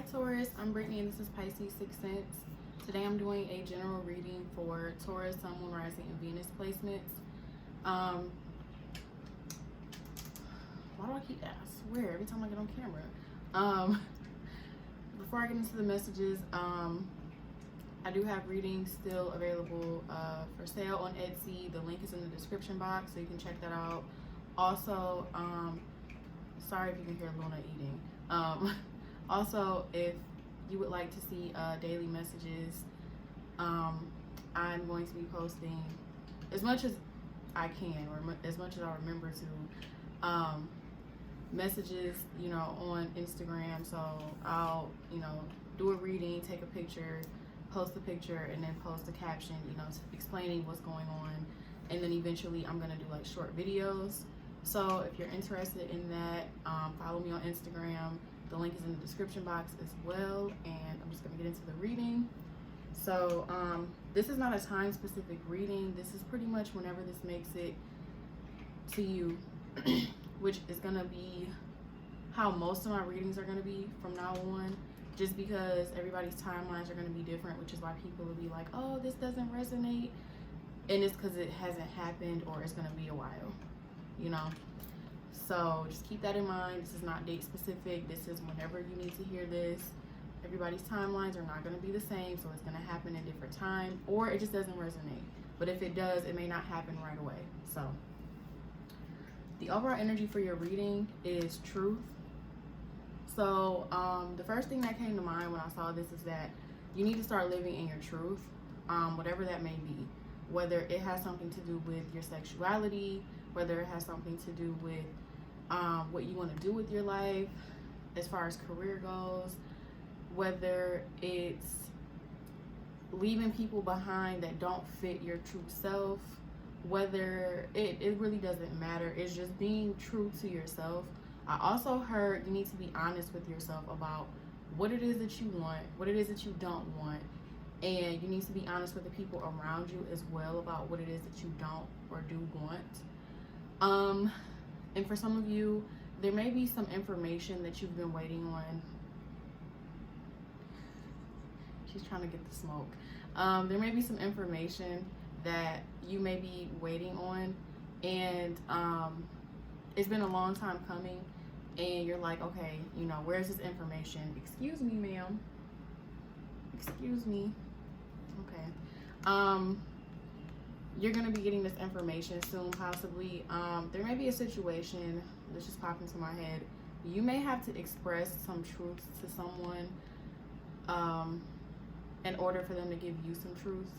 Hi Taurus, I'm Brittany and this is Pisces 6 Cents. Today I'm doing a general reading for Taurus, Sun, Moon, Rising, and Venus placements. Why do I keep that? I swear, every time I get on camera. Before I get into the messages, I do have readings still available for sale on Etsy. The link is in the description box, so you can check that out. Also, sorry if you can hear Luna eating. Also, if you would like to see daily messages, I'm going to be posting as much as I can, or as much as I remember to, messages, on Instagram. So I'll, do a reading, take a picture, post the picture, and then post a caption, explaining what's going on. And then eventually I'm gonna do like short videos. So if you're interested in that, follow me on Instagram. The link is in the description box as well. And I'm just gonna get into the reading. So this is not a time specific reading. This is pretty much whenever this makes it to you, which is gonna be how most of my readings are gonna be from now on, just because everybody's timelines are gonna be different, which is why people will be like, oh, this doesn't resonate. And it's because it hasn't happened, or it's gonna be a while, So just keep that in mind. This is not date specific. This is whenever you need to hear this. Everybody's timelines are not gonna be the same, so it's gonna happen at different times, or it just doesn't resonate. But if it does, it may not happen right away. So the overall energy for your reading is truth. So the first thing that came to mind when I saw this is that you need to start living in your truth, whatever that may be. Whether it has something to do with your sexuality, whether it has something to do with what you want to do with your life as far as career goes, whether it's leaving people behind that don't fit your true self, whether it really doesn't matter. It's just being true to yourself. I also heard you need to be honest with yourself about what it is that you want, what it is that you don't want, and you need to be honest with the people around you as well about what it is that you don't or do want. And for some of you, there may be some information that you've been waiting on. She's trying to get the smoke. There may be some information that you may be waiting on, and it's been a long time coming, and you're like, okay, where's this information? Excuse me, ma'am. Excuse me. Okay. You're gonna be getting this information soon, possibly. There may be a situation that just popped into my head. You may have to express some truths to someone in order for them to give you some truth.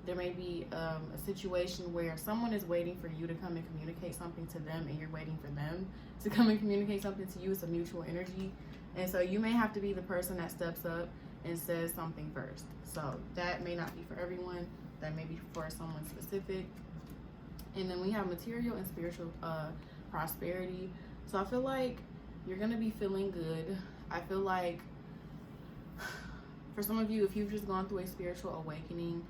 There may be a situation where someone is waiting for you to come and communicate something to them, and you're waiting for them to come and communicate something to you. It's a mutual energy. And so you may have to be the person that steps up and says something first. So that may not be for everyone. That may be for someone specific. And then we have material and spiritual prosperity. So I feel like you're going to be feeling good. I feel like for some of you, if you've just gone through a spiritual awakening,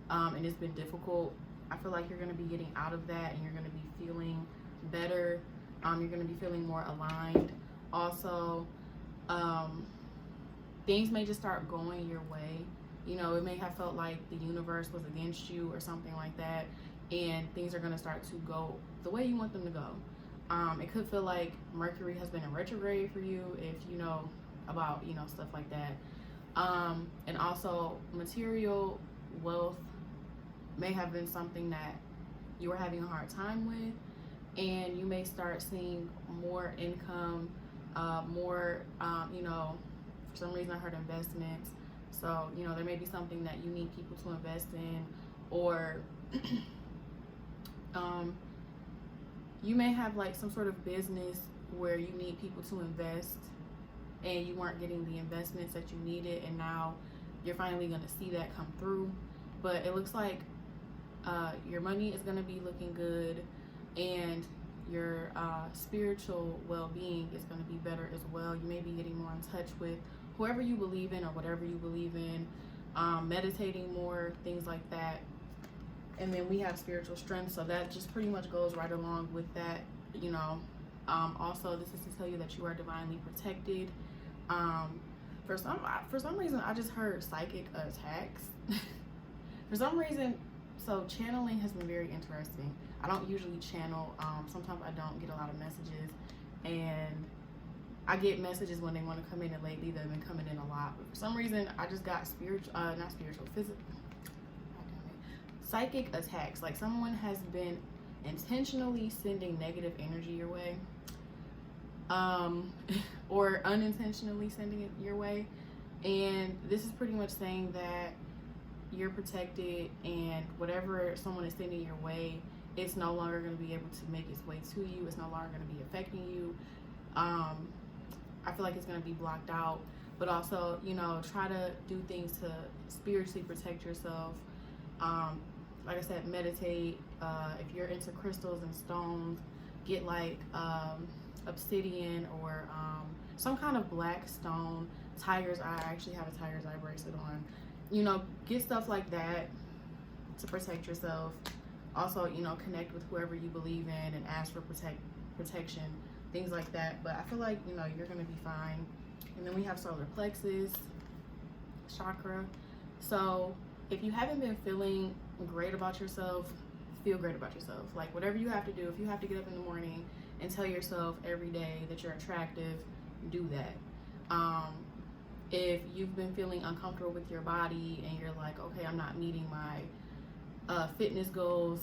and it's been difficult, I feel like you're going to be getting out of that, and you're going to be feeling better. You're going to be feeling more aligned. Also, things may just start going your way. It may have felt like the universe was against you or something like that, and things are going to start to go the way you want them to go. It could feel like Mercury has been in retrograde for you, if you know about stuff like that. And also, material wealth may have been something that you were having a hard time with, and you may start seeing more income, more, for some reason I heard investments. So, there may be something that you need people to invest in, or you may have like some sort of business where you need people to invest, and you weren't getting the investments that you needed, and now you're finally going to see that come through. But it looks like your money is going to be looking good, and your spiritual well-being is going to be better as well. You may be getting more in touch with whoever you believe in or whatever you believe in, meditating more, things like that. And then we have spiritual strength, so that just pretty much goes right along with that. Also, this is to tell you that you are divinely protected For some reason, I just heard psychic attacks. For some reason, so channeling has been very interesting. I don't usually channel. Sometimes I don't get a lot of messages, and I get messages when they want to come in, and lately they've been coming in a lot. But for some reason, I just got psychic attacks. Like someone has been intentionally sending negative energy your way, or unintentionally sending it your way. And this is pretty much saying that you're protected, and whatever someone is sending your way, it's no longer going to be able to make its way to you. It's no longer going to be affecting you. I feel like it's going to be blocked out. But also, you know, try to do things to spiritually protect yourself. Like I said, meditate. If you're into crystals and stones, get like obsidian or some kind of black stone. Tiger's eye. I actually have a tiger's eye bracelet on. You know, get stuff like that to protect yourself. Also, you know, connect with whoever you believe in and ask for protection, things like that. But I feel like, you know, you're going to be fine. And then we have solar plexus chakra. So if you haven't been feeling great about yourself, feel great about yourself. Like whatever you have to do, if you have to get up in the morning and tell yourself every day that you're attractive, do that. If you've been feeling uncomfortable with your body and you're like, okay, I'm not meeting my fitness goals,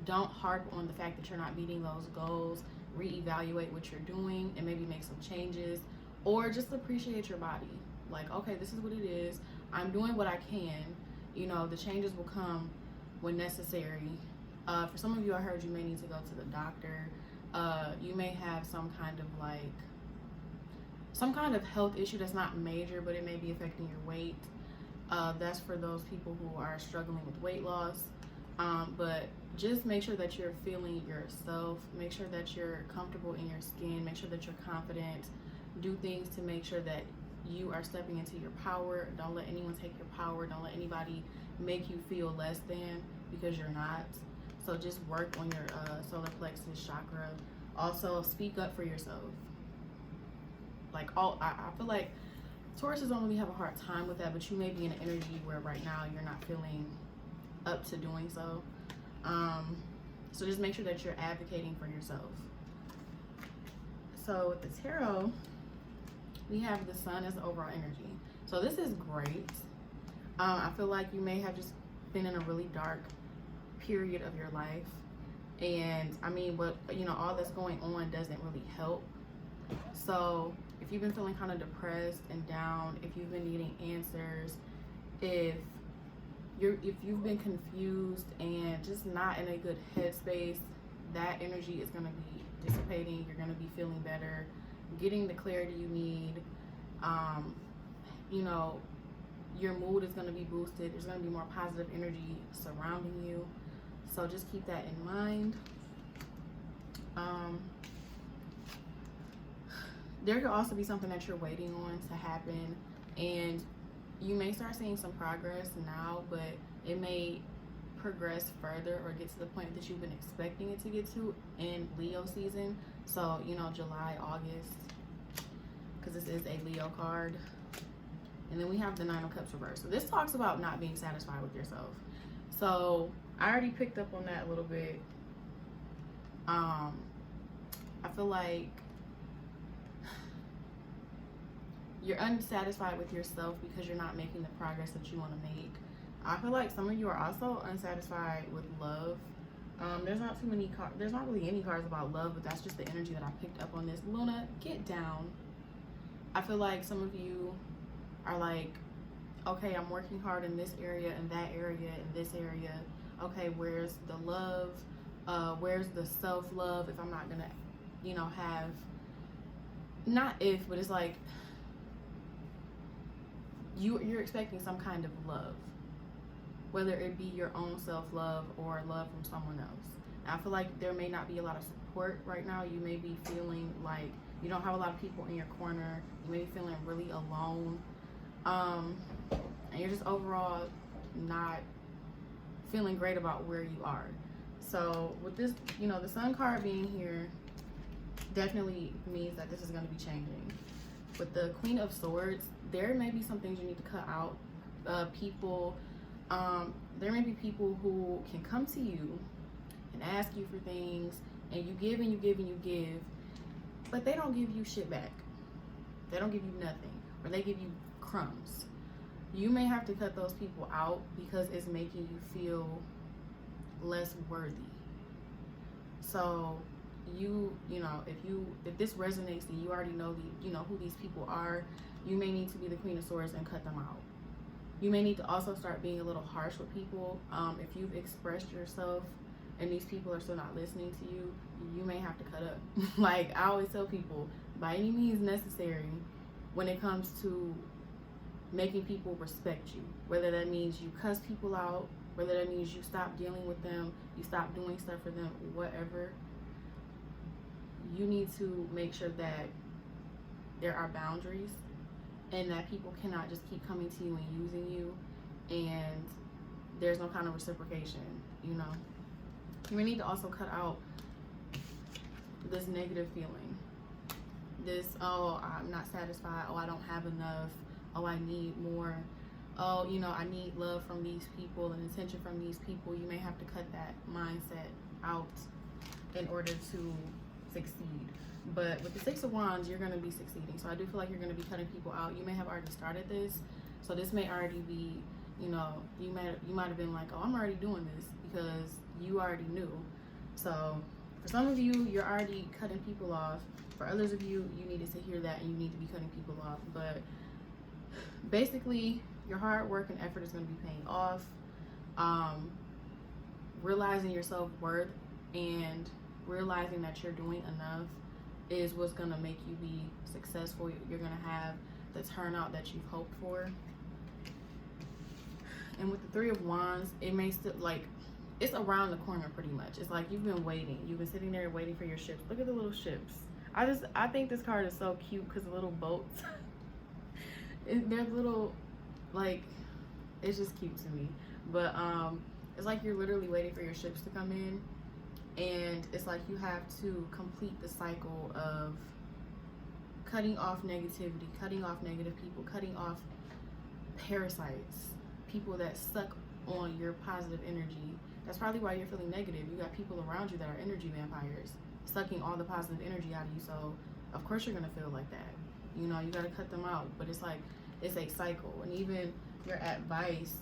don't harp on the fact that you're not meeting those goals. Reevaluate what you're doing and maybe make some changes, or just appreciate your body. Like, okay, this is what it is. I'm doing what I can. You know, the changes will come when necessary. For some of you, I heard you may need to go to the doctor. You may have some kind of health issue that's not major, but it may be affecting your weight. That's for those people who are struggling with weight loss. But just make sure that you're feeling yourself. Make sure that you're comfortable in your skin. Make sure that you're confident. Do things to make sure that you are stepping into your power. Don't let anyone take your power. Don't let anybody make you feel less than, because you're not. So just work on your solar plexus chakra. Also, speak up for yourself. Like, I feel like Tauruses don't really have a hard time with that, but you may be in an energy where right now you're not feeling up to doing so. So just make sure that you're advocating for yourself. So with the tarot, we have the sun as the overall energy. So this is great. I feel like you may have just been in a really dark period of your life. And I mean, but you know, all that's going on doesn't really help. So if you've been feeling kind of depressed and down, if you've been needing answers, if you've been confused and just not in a good headspace, that energy is going to be dissipating. You're going to be feeling better, getting the clarity you need. You know, your mood is going to be boosted. There's going to be more positive energy surrounding you. So just keep that in mind. There could also be something that you're waiting on to happen, and you may start seeing some progress now, but it may progress further or get to the point that you've been expecting it to get to in Leo season. So, you know, July, August, because this is a Leo card. And then we have the Nine of Cups reversed. So this talks about not being satisfied with yourself. So I already picked up on that a little bit. I feel like you're unsatisfied with yourself because you're not making the progress that you want to make. I feel like some of you are also unsatisfied with love. There's not really any cards about love, but that's just the energy that I picked up on this. Luna, get down. I feel like some of you are like, okay, I'm working hard in this area and that area and this area. Okay, where's the love? Where's the self-love if I'm not gonna, you know, have, not if, but it's like you're expecting some kind of love, whether it be your own self-love or love from someone else. And I feel like there may not be a lot of support right now. You may be feeling like you don't have a lot of people in your corner. You may be feeling really alone. And you're just overall not feeling great about where you are. So with this, you know, the Sun card being here definitely means that this is going to be changing. with the Queen of Swords, there may be some things you need to cut out. People, there may be people who can come to you and ask you for things, and you give and you give and you give, but they don't give you shit back. They don't give you nothing, or they give you crumbs. You may have to cut those people out because it's making you feel less worthy. So you know, if this resonates, then you already know who these people are. You may need to be the Queen of Swords and cut them out. You may need to also start being a little harsh with people. If you've expressed yourself and these people are still not listening to you, you may have to cut up. Like I always tell people, by any means necessary, when it comes to making people respect you, whether that means you cuss people out, whether that means you stop dealing with them, you stop doing stuff for them, whatever, you need to make sure that there are boundaries and that people cannot just keep coming to you and using you, and there's no kind of reciprocation. You may need to also cut out this negative feeling, this, oh, I'm not satisfied, oh, I don't have enough, oh, I need more, oh, I need love from these people and attention from these people. You may have to cut that mindset out in order to succeed. But with the Six of Wands, you're going to be succeeding. So I do feel like you're going to be cutting people out. You may have already started this, so this may already be, you might have been like, oh, I'm already doing this, because you already knew. So for some of you, you're already cutting people off. For others of you, you needed to hear that and you need to be cutting people off. But basically, your hard work and effort is going to be paying off. Realizing your self-worth and realizing that you're doing enough is what's going to make you be successful. You're going to have the turnout that you've hoped for. And with the Three of Wands, it may still, like, it's around the corner pretty much. It's like you've been waiting. You've been sitting there waiting for your ships. Look at the little ships. I think this card is so cute because the little boats, they're little, like, it's just cute to me. But it's like you're literally waiting for your ships to come in. And it's like you have to complete the cycle of cutting off negativity, cutting off negative people, cutting off parasites, people that suck on your positive energy. That's probably why you're feeling negative. You got people around you that are energy vampires, sucking all the positive energy out of you. So of course you're gonna feel like that. You gotta cut them out. But it's like, it's a cycle. And even your advice,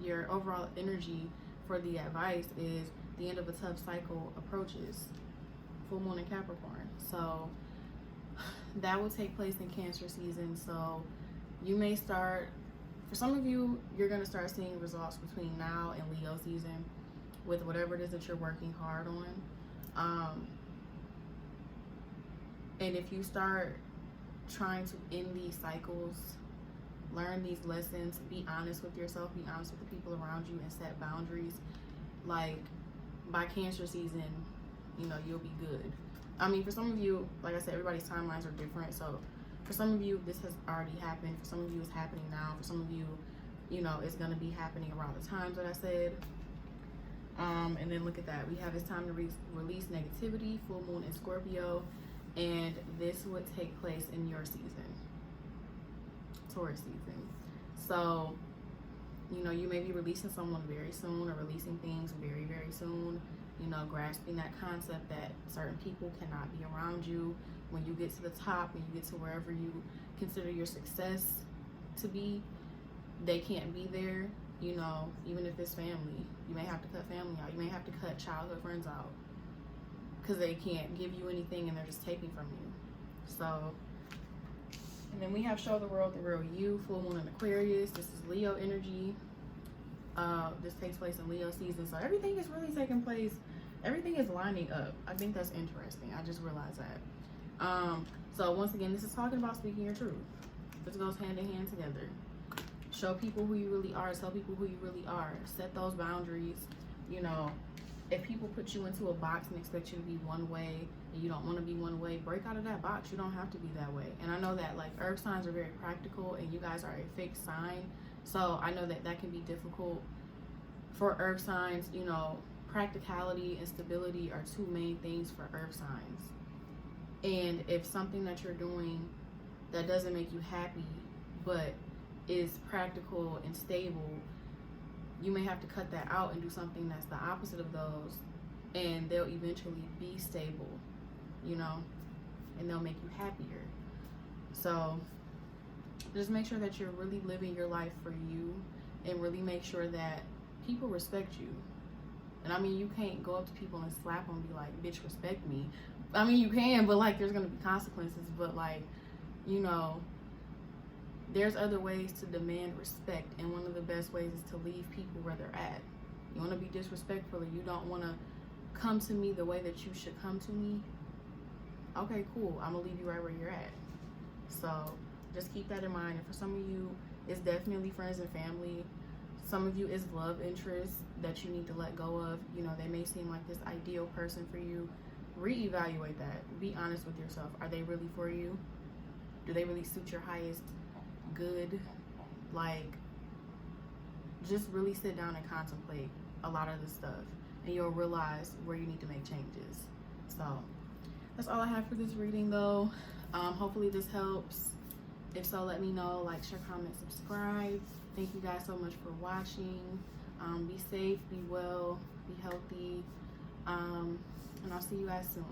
your overall energy for the advice is the end of a tough cycle approaches. Full moon in Capricorn. So that will take place in Cancer season. So you may start, for some of you, you're going to start seeing results between now and Leo season with whatever it is that you're working hard on. And if you start trying to end these cycles, learn these lessons, be honest with yourself, be honest with the people around you, and set boundaries, like, by Cancer season, you'll be good. I mean, for some of you, like I said, everybody's timelines are different. So for some of you, this has already happened. For some of you, it's happening now. For some of you, it's going to be happening around the times that I said. And then look at that. We have it's time to release negativity, full moon in Scorpio. And this would take place in your season, Taurus season. So, you may be releasing someone very soon, or releasing things very, very soon. Grasping that concept that certain people cannot be around you. When you get to the top, when you get to wherever you consider your success to be, they can't be there. Even if it's family, you may have to cut family out. You may have to cut childhood friends out because they can't give you anything and they're just taking from you. So, and then we have Show the World the Real You, full moon in Aquarius. This is Leo energy. This takes place in Leo season. So everything is really taking place. Everything is lining up. I think that's interesting. I just realized that. So once again, this is talking about speaking your truth. This goes hand in hand together. Show people who you really are. Tell people who you really are. Set those boundaries. If people put you into a box and expect you to be one way and you don't want to be one way, break out of that box. You don't have to be that way. And I know that, like, earth signs are very practical and you guys are a fixed sign. So I know that can be difficult for earth signs. Practicality and stability are two main things for earth signs. And if something that you're doing that doesn't make you happy but is practical and stable, you may have to cut that out and do something that's the opposite of those, and they'll eventually be stable, you know, and they'll make you happier. So just make sure that you're really living your life for you, and really make sure that people respect you. And I mean, you can't go up to people and slap them and be like, bitch, respect me. I mean, you can, but like, there's gonna be consequences. But like, you know, there's other ways to demand respect, and one of the best ways is to leave people where they're at. You want to be disrespectful, or you don't want to come to me the way that you should come to me, okay, cool, I'm gonna leave you right where you're at. So just keep that in mind. And for some of you, it's definitely friends and family. Some of you is love interests that you need to let go of. You know, they may seem like this ideal person for you. Reevaluate that. Be honest with yourself. Are they really for you? Do they really suit your highest good? Like, just really sit down and contemplate a lot of this stuff, and you'll realize where you need to make changes. So that's all I have for this reading, though. Hopefully this helps. If so, let me know. Like, share, comment, subscribe. Thank you guys so much for watching. Be safe, be well, be healthy, and I'll see you guys soon.